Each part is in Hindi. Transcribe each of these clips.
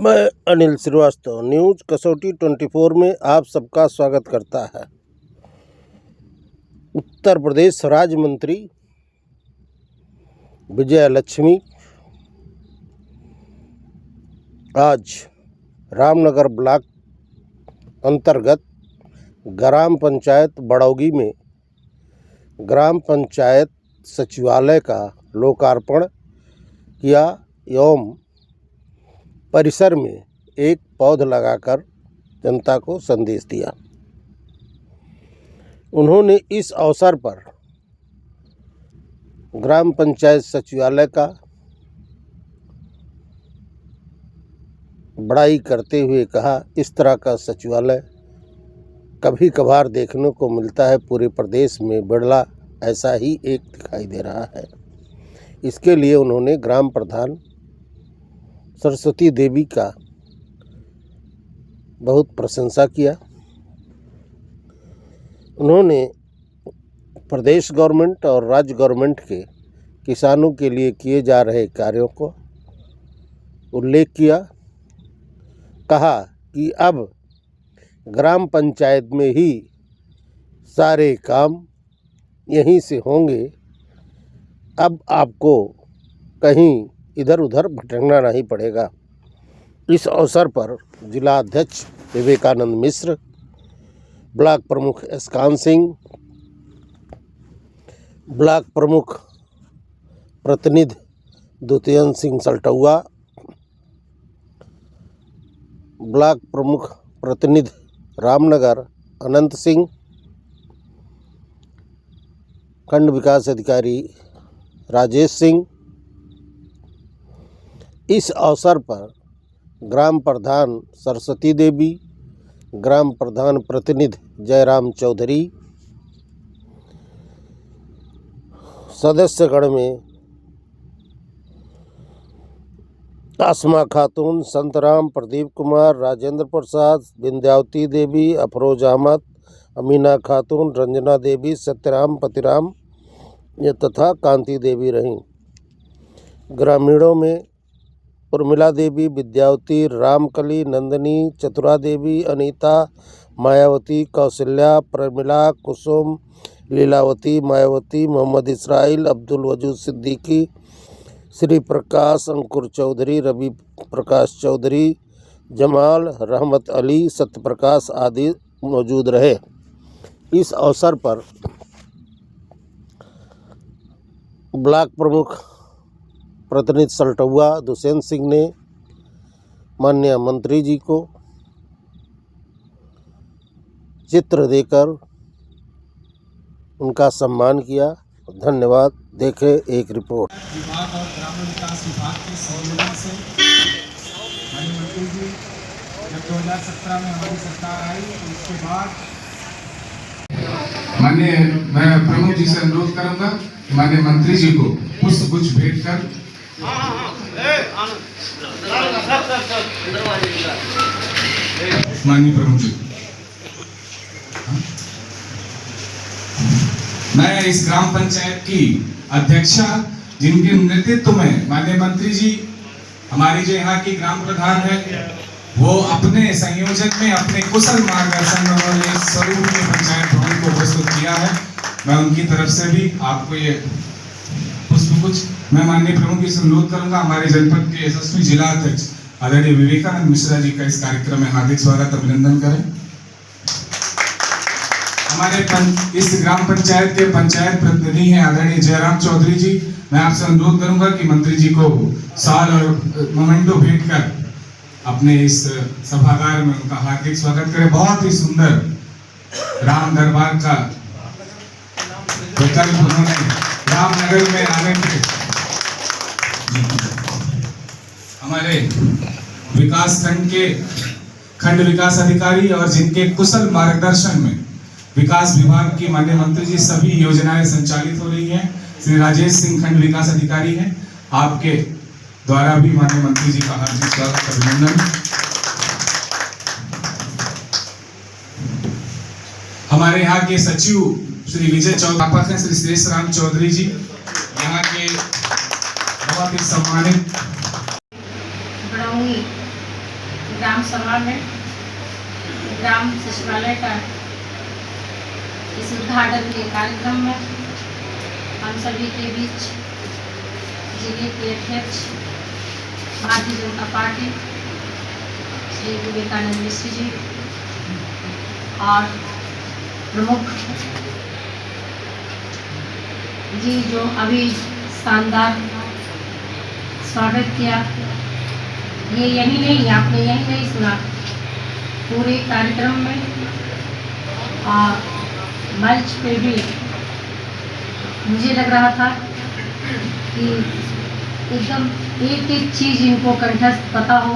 मैं अनिल श्रीवास्तव न्यूज कसौटी 24 में आप सबका स्वागत करता है। उत्तर प्रदेश राज्य मंत्री विजय लक्ष्मी आज रामनगर ब्लॉक अंतर्गत ग्राम पंचायत बड़ौगी में ग्राम पंचायत सचिवालय का लोकार्पण किया एवं परिसर में एक पौधा लगाकर जनता को संदेश दिया। उन्होंने इस अवसर पर ग्राम पंचायत सचिवालय का बड़ाई करते हुए कहा, इस तरह का सचिवालय कभी कभार देखने को मिलता है, पूरे प्रदेश में बिरला ऐसा ही एक दिखाई दे रहा है। इसके लिए उन्होंने ग्राम प्रधान सरस्वती देवी का बहुत प्रशंसा किया। उन्होंने प्रदेश गवर्नमेंट और राज्य गवर्नमेंट के किसानों के लिए किए जा रहे कार्यों को उल्लेख किया। कहा कि अब ग्राम पंचायत में ही सारे काम यहीं से होंगे, अब आपको कहीं इधर उधर भटकना नहीं पड़ेगा। इस अवसर पर जिला अध्यक्ष विवेकानंद मिश्र, ब्लॉक प्रमुख एसकान सिंह, ब्लॉक प्रमुख प्रतिनिधि द्वितीय सिंह सल्टुआ, ब्लॉक प्रमुख प्रतिनिधि रामनगर अनंत सिंह, खंड विकास अधिकारी राजेश सिंह, इस अवसर पर ग्राम प्रधान सरस्वती देवी, ग्राम प्रधान प्रतिनिधि जयराम चौधरी, सदस्यगण में आसमा खातून, संतराम, प्रदीप कुमार, राजेंद्र प्रसाद, विंध्यावती देवी, अफरोज अहमद, अमीना खातून, रंजना देवी, सत्यराम पतिराम तथा कांति देवी रहीं। ग्रामीणों में उर्मिला देवी, विद्यावती, रामकली, नंदिनी, चतुरा देवी, अनीता, मायावती, कौशल्या, प्रमिला, कुसुम, लीलावती, मायावती, मोहम्मद इसराइल, अब्दुल वजूद सिद्दीकी, श्री प्रकाश, अंकुर चौधरी, रवि प्रकाश चौधरी, जमाल, रहमत अली, सत्यप्रकाश आदि मौजूद रहे। इस अवसर पर ब्लॉक प्रमुख प्रतिनिधि सल्टुआ दुष्यंत सिंह ने माननीय मंत्री जी को चित्र देकर उनका सम्मान किया। धन्यवाद। देखें एक रिपोर्ट। विभाग और ग्रामीण विकास विभाग के सहयोग से माननीय मंत्री जी जब 2017 में हमारी सरकार आई तो उसके बाद मैं प्रमुख जी से अनुरोध करूंगा कि माननीय मंत्री जी को पुष्प गुच्छ भेंट कर माननीय प्रमुख जी, मैं इस ग्राम पंचायत की अध्यक्षा जिनके नेतृत्व में माननीय मंत्री जी हमारी जो यहाँ की ग्राम प्रधान है वो अपने संयोजन में अपने कुशल मार्गदर्शन में उन्होंने स्वरूप के पंचायत भवन को प्रस्तुत किया है। मैं उनकी तरफ से भी आपको ये पुष्पगुच्छ मैं माननीय प्रमुख जी से अनुरोध करूंगा हमारे जनपद के यशस्वी जिला अध्यक्ष आदरणीय विवेकानंद मिश्रा जी का इस कार्यक्रम में हार्दिक स्वागत अभिनंदन करें। हमारे इस ग्राम पंचायत के पंचायत प्रतिनिधि हैं आदरणीय जयराम चौधरी जी, मैं आपसे अनुरोध करूंगा कि मंत्री जी को साल और मोमेंटो भेंट कर अपने इस सभागार में उनका हार्दिक स्वागत करें। बहुत ही सुंदर राम दरबार का विकल्प उन्होंने रामनगर में आने के हमारे विकास खंड के खंड विकास अधिकारी और जिनके कुशल मार्गदर्शन में विकास विभाग की माननीय मंत्री जी सभी योजनाएं संचालित हो रही हैं। श्री राजेश सिंह खंड विकास अधिकारी हैं, आपके द्वारा भी माननीय मंत्री जी का हार्दिक स्वागत अभिनंदन। हमारे यहाँ के सचिव श्री विजय चौधरी हैं, श्री श्रेष्ठ राम चौधरी जी यहाँ के बहुत ही सम्मानित ग्राम सभा में ग्राम सचिवालय का इस उद्घाटन के कार्यक्रम में हम सभी के बीच जिले के अध्यक्ष भारतीय जनता पार्टी श्री विवेकानंद मिश्र जी और प्रमुख जी जो अभी शानदार स्वागत किया। ये यही नहीं, आपने यही नहीं सुना, पूरे कार्यक्रम में मंच पे भी मुझे लग रहा था कि एकदम एक एक चीज़ इनको कंठस्थ पता हो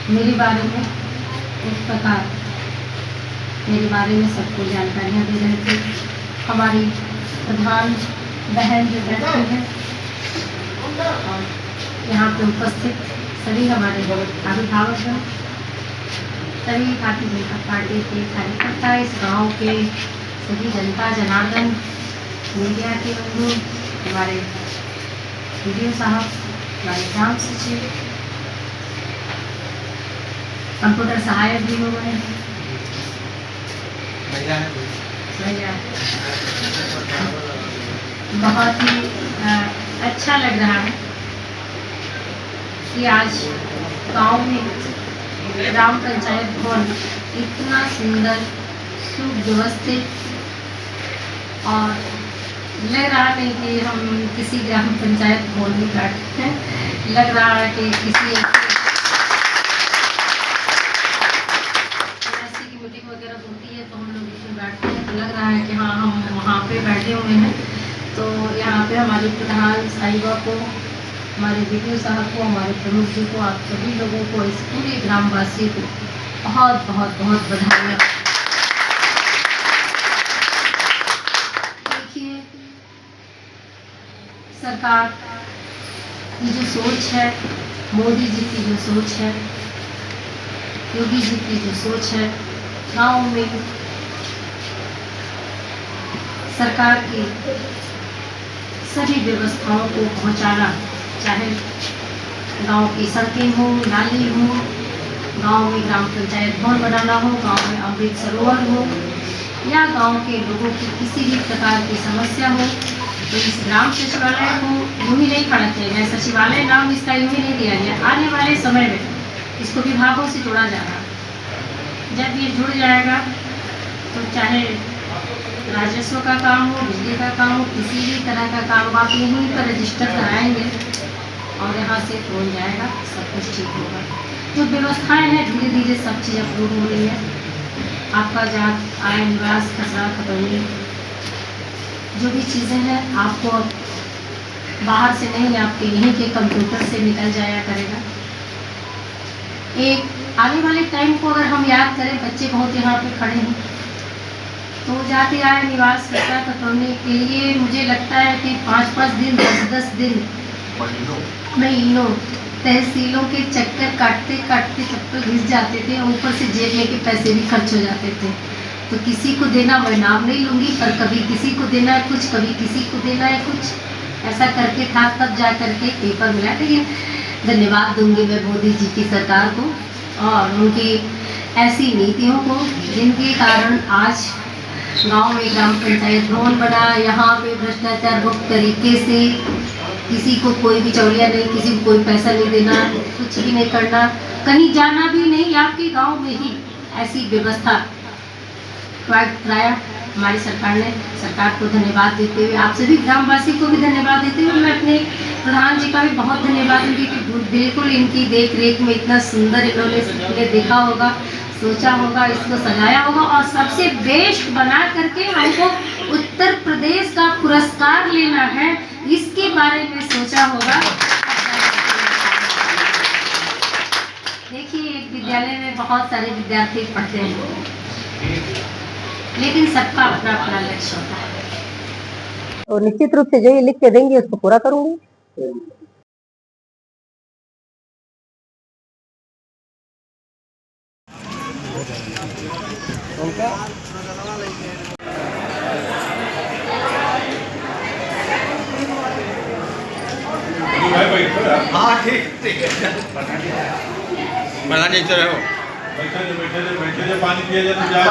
मेरे बारे में, उस प्रकार मेरे बारे में सबको जानकारियाँ दे रहे थे। हमारी प्रधान बहन जो बैठी है और यहाँ पे उपस्थित सभी हमारे अभिभावक, सभी भारतीय जनता पार्टी के कार्यकर्ता, इस गांव के सभी जनता जनार्दन, मीडिया के बंधु, हमारे वीडियो साहब, हमारे ग्राम सचिव, कंप्यूटर सहायक भी हो गए, बहुत ही अच्छा लग रहा है कि आज गांव में ग्राम पंचायत भवन इतना सुंदर, सुव्यवस्थित और लग रहा नहीं कि हम किसी ग्राम पंचायत भवन में बैठे हैं, लग रहा है कि किसी ऐसी की मीटिंग वगैरह होती है तो हम लोग इसमें बैठते हैं, तो लग रहा है कि हाँ हम वहाँ पे बैठे हुए हैं। तो यहाँ पे हमारे प्रधान साहिबा को, हमारे वीडियो साहब को, हमारे प्रमुख जी को, आप सभी लोगों को, इस पूरे ग्रामवासी को बहुत बहुत बहुत बधाई। देखिए, सरकार की जो सोच है, मोदी जी की जो सोच है, योगी जी की जो सोच है, गाँव में सरकार की सभी व्यवस्थाओं को पहुंचाना, चाहे गांव की सड़कें हो, नाली हो, गांव में ग्राम पंचायत भवन बनाना हो, गांव में अमृत सरोवर हो, या गांव के लोगों की किसी भी प्रकार की समस्या हो, तो इस ग्राम सचिवालय को यूँ ही नहीं खड़ा किया गया। सचिवालय नाम इसका यूँ ही नहीं दिया गया। आने वाले समय में इसको विभागों से जोड़ा जा रहा है। जब ये जुड़ जाएगा तो चाहे राजस्व का काम हो, बिजली का काम हो, किसी भी तरह का काम आप यहीं पर रजिस्टर कराएंगे और यहाँ से हो जाएगा, सब कुछ ठीक होगा। जो व्यवस्थाएं हैं धीरे धीरे सब चीज़ अप्रूव हो रही है। आपका जात, आय, निवास, कचरा, कटौनी, जो भी चीज़ें हैं आपको बाहर से नहीं, आपके यहीं के कंप्यूटर से निकल जाया करेगा। एक आने वाले टाइम को अगर हम याद करें, बच्चे बहुत यहाँ पे खड़े हैं, तो जाते आए निवास कचरा कटौनी के लिए मुझे लगता है कि 5-5 दिन, 10-10 दिन, महीनों तहसीलों के चक्कर काटते काटते चक्कर घिस जाते थे। ऊपर से जेब में के पैसे भी खर्च हो जाते थे। तो किसी को देना, मैं नाम नहीं लूँगी, पर कभी किसी को देना है कुछ, कभी किसी को देना है कुछ, ऐसा करके था। तब जा करके पेपर मिला। लेकिन धन्यवाद दूंगी मैं मोदी जी की सरकार को और उनकी ऐसी नीतियों को जिनके कारण आज गांव में ग्राम पंचायत भवन बना। यहाँ पे भ्रष्टाचार मुक्त तरीके से किसी को कोई भी चौड़िया नहीं, किसी को कोई पैसा नहीं देना, कुछ भी नहीं करना, कहीं जाना भी नहीं, आपके गांव में ही ऐसी व्यवस्था कराया हमारी सरकार ने। सरकार को धन्यवाद देते हुए, आप सभी ग्रामवासी को भी धन्यवाद देते हुए, मैं अपने प्रधान जी का भी बहुत धन्यवाद दूंगी कि बिल्कुल इनकी देख रेख में इतना सुंदर इन्होंने देखा होगा, सोचा होगा, इसको सजाया होगा और सबसे बेस्ट बना करके हमको उत्तर प्रदेश का पुरस्कार लेना है, इसके बारे में सोचा होगा। देखिए, एक विद्यालय में बहुत सारे विद्यार्थी पढ़ते हैं, लेकिन सबका अपना अपना लक्ष्य होता है। और निश्चित रूप से जो ये लिख के देंगे उसको पूरा करूंगी। हाँ प्रधान जी चलो बैठे पानी पिया जाए तो जा